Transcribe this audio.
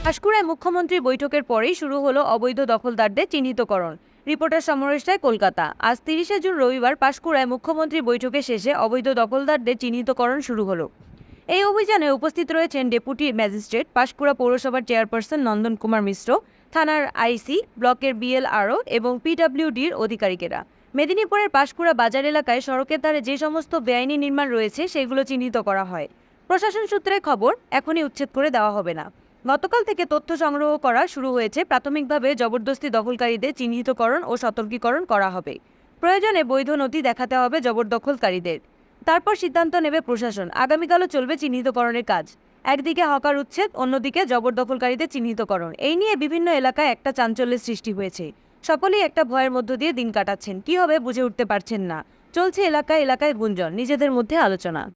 পাঁশকুড়ায় মুখ্যমন্ত্রী বৈঠকের পরেই শুরু হলো অবৈধ দখলদারদের চিহ্নিতকরণ। রিপোর্টার সমরেশটায়, কলকাতা। আজ 30শে জুন রবিবার পাঁশকুড়ায় মুখ্যমন্ত্রী বৈঠকের শেষে অবৈধ দখলদারদের চিহ্নিতকরণ শুরু হলো। এই অভিযানে উপস্থিত রয়েছেন ডেপুটি ম্যাজিস্ট্রেট, পাঁশকুড়া পৌরসভার চেয়ারপারসন নন্দন কুমার মিশ্র, থানার আইসি, ব্লকের বিএলআরও এবং পিডব্লিউডির আধিকারিকেরা। মেদিনীপুরের পাঁশকুড়া বাজার এলাকায় সড়কের ধারে যে সমস্ত বেআইনি নির্মাণ রয়েছে সেগুলো চিহ্নিত করা হয়। প্রশাসন সূত্রে খবর, এখনই উচ্ছেদ করে দেওয়া হবে না। গতকাল থেকে তথ্য সংগ্রহ করা শুরু হয়েছে। প্রাথমিকভাবে জবরদস্তি দখলকারীদের চিহ্নিতকরণ ও সতর্কীকরণ করা হবে। প্রয়োজনে বৈধ নথি দেখাতে হবে জবরদখলকারীদের। তারপর সিদ্ধান্ত নেবে প্রশাসন। আগামীকালও চলবে চিহ্নিতকরণের কাজ। একদিকে হকার উচ্ছেদ, অন্যদিকে জবরদখলকারীদের চিহ্নিতকরণ। এই নিয়ে বিভিন্ন এলাকায় একটা চাঞ্চল্যের সৃষ্টি হয়েছে। সকলেই একটা ভয়ের মধ্য দিয়ে দিন কাটাচ্ছেন। কি হবে বুঝে উঠতে পারছেন না। চলছে এলাকায় এলাকায় গুঞ্জন, নিজেদের মধ্যে আলোচনা।